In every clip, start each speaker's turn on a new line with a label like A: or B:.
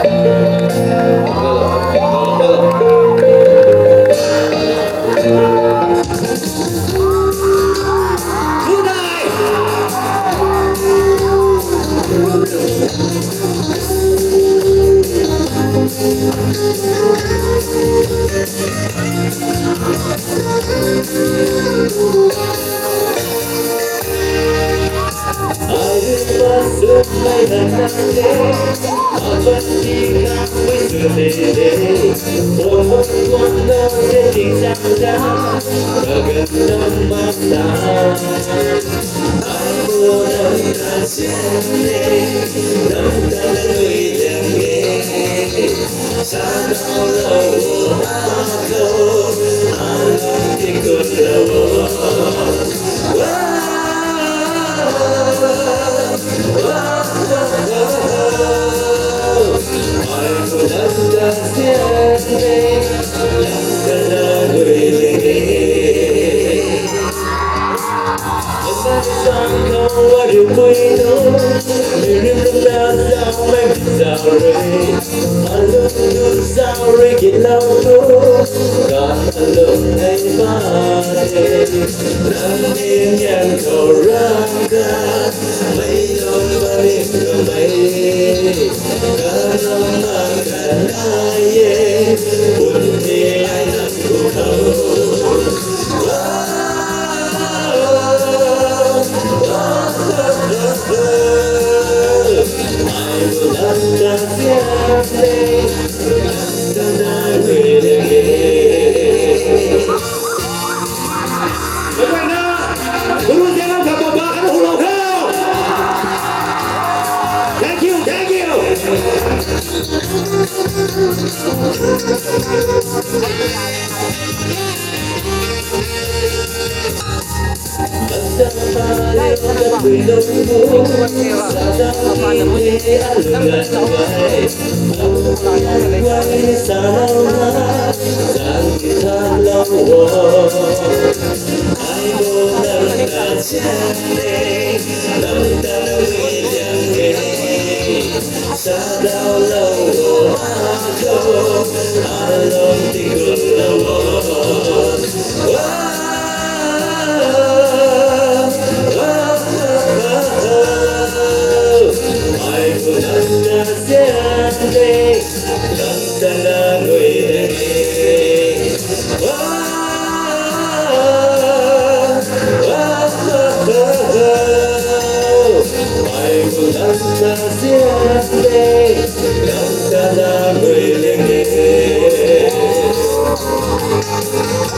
A: Hãy subscribe cho kênh Ghiền Mì Gõ để qua điều vui nối người riêng không đã sao em sao rồi anh luôn sao rồi kia lâu đó cả lần này ba đêm nắng đêm nhàn cầu răng ca mấy đôi ba đêm đưa mấy cả năm mang cả ai buồn thì ai nằm cũng không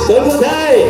A: Tôi muốn thấy